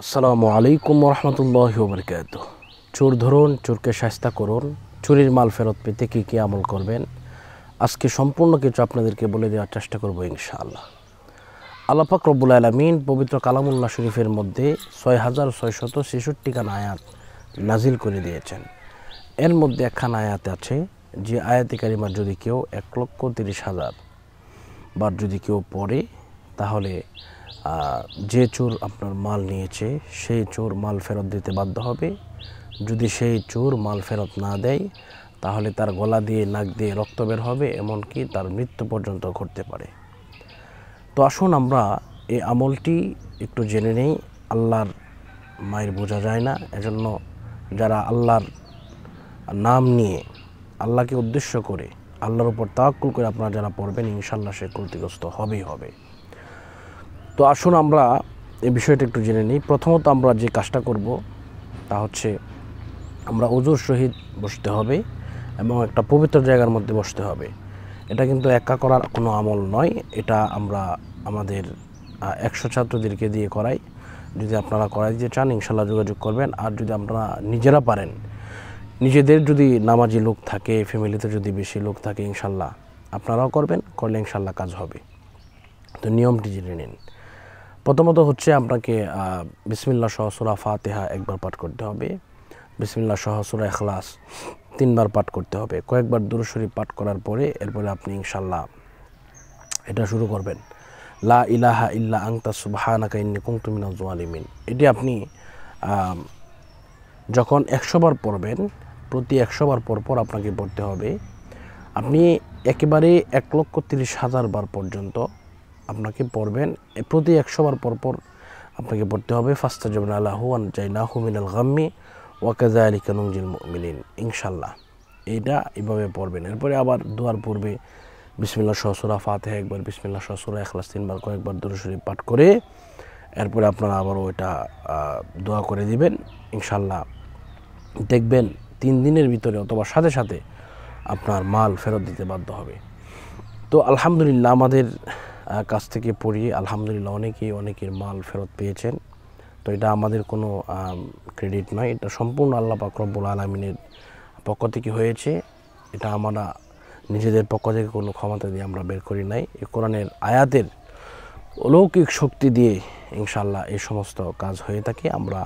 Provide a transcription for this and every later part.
আসসালামু আলাইকুম রহমতুল্লাহি ওয়া বারাকাতুহু। চোর ধরুন, চোরকে শায়েস্তা করুন। চুরির মাল ফেরত পেতে কী কী আমল করবেন আজকে সম্পূর্ণ কিছু আপনাদেরকে বলে দেওয়ার চেষ্টা করব ইনশাআল্লাহ। আল্লাহ পাক রব্বুল আলামিন পবিত্র কালামুল্লাহ শরীফের মধ্যে ৬৬৬৬ খান আয়াত নাজিল করে দিয়েছেন। এর মধ্যে একখান আয়াত আছে যে আয়াতে কারিমা যদি কেউ ১,৩০,০০০ বার যদি কেউ পড়ে তাহলে যে চোর আপনার মাল নিয়েছে সেই চোর মাল ফেরত দিতে বাধ্য হবে। যদি সেই চোর মাল ফেরত না দেয় তাহলে তার গলা দিয়ে নাক দিয়ে রক্ত বের হবে, এমনকি তার মৃত্যু পর্যন্ত ঘটতে পারে। তো আসুন আমরা এই আমলটি একটু জেনে নেই। আল্লাহর মায়ের বোঝা যায় না, এজন্য যারা আল্লাহর নাম নিয়ে আল্লাহকে উদ্দেশ্য করে আল্লাহর উপর তাওয়াক্কুল করে আপনারা যারা পড়বেন ইনশাআল্লাহ সে ক্ষতিগ্রস্ত হবেই হবে। তো আসুন আমরা এই বিষয়টা একটু জেনে নিই। প্রথমত আমরা যে কাজটা করব তা হচ্ছে আমরা ওযুর সহিত বসতে হবে এবং একটা পবিত্র জায়গার মধ্যে বসতে হবে। এটা কিন্তু একা করার কোনো আমল নয়, এটা আমরা আমাদের ১০০ ছাত্রদেরকে দিয়ে করাই। যদি আপনারা করাই দিতে চান ইনশাআল্লাহ যোগাযোগ করবেন। আর যদি আপনারা নিজেরা পারেন, নিজেদের যদি নামাজি লোক থাকে, ফ্যামিলিতে যদি বেশি লোক থাকে ইনশাআল্লাহ আপনারাও করবেন, করলে ইনশাআল্লাহ কাজ হবে। তো নিয়মটি জেনে নিন। প্রথমত হচ্ছে আপনাকে বিসমিল্লাহ সহ সূরা ফাতিহা একবার পাঠ করতে হবে। বিসমিল্লাহ সহ সূরা ইখলাস ৩ বার পাঠ করতে হবে। কয়েকবার দুরূদ শরীফ পাঠ করার পরে এরপরে আপনি ইনশাআল্লাহ এটা শুরু করবেন, লা ইলাহা ইল্লা আনতা সুবহানাকা ইন্নী কুনতু মিনাজ জালিমিন। এটি আপনি যখন ১০০ বার পড়বেন, প্রতি ১০০ বার পর আপনাকে পড়তে হবে। আপনি একেবারে ১,৩০,০০০ বার পর্যন্ত আপনাকে পড়বেন। প্রতি ১০০ বার পর আপনাকে পড়তে হবে ফাস্তাজাবনা লাহু ওয়া নাজাইনাহু মিনাল গাম্মি ওয়া কাযালিকা নুনজিল মুমিনিন। ইনশাআল্লাহ এইটা এইভাবে পড়বেন। এরপরে আবার দোয়ার পূর্বে বিসমিল্লাহ সহ সূরা ফাতিহা একবার, বিসমিল্লাহ সহ সূরা ইখলাস ৩ বার, কয়েকবার দুরূদ শরীফ পাঠ করে এরপরে আপনারা আবারও এটা দোয়া করে দিবেন। ইনশাআল্লাহ দেখবেন ৩ দিনের ভিতরে অথবা সাথে সাথে আপনার মাল ফেরত দিতে বাধ্য হবে। তো আলহামদুলিল্লাহ আমাদের কাছ থেকে পড়িয়ে আলহামদুলিল্লাহ অনেকের মাল ফেরত পেয়েছেন। তো এটা আমাদের কোনো ক্রেডিট নয়, এটা সম্পূর্ণ আল্লাহ পাক রব্বুল আলামিনের পক্ষ থেকে হয়েছে। এটা আমরা নিজেদের পক্ষ থেকে কোনো ক্ষমতা দিয়ে আমরা বের করি নাই। এই কোরআনের আয়াতের অলৌকিক শক্তি দিয়ে ইনশাআল্লাহ এই সমস্ত কাজ হয়ে থাকে। আমরা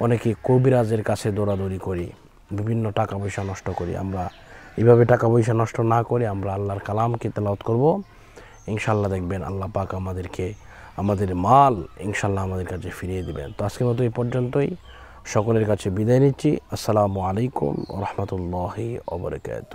অনেকে কবিরাজের কাছে দৌড়াদৌড়ি করি, বিভিন্ন টাকা পয়সা নষ্ট করি। আমরা এইভাবে টাকা পয়সা নষ্ট না করে আমরা আল্লাহর কালামকে তেলাওয়াত করব। ইনশাআল্লাহ দেখবেন আল্লাহ পাক আমাদেরকে আমাদের মাল ইনশাআল্লাহ আমাদের কাছে ফিরিয়ে দিবেন। তো আজকের মতো এই পর্যন্তই, সকলের কাছে বিদায় নিচ্ছি। আসসালামু আলাইকুম ওয়া রাহমাতুল্লাহি ওয়া বারাকাতুহু।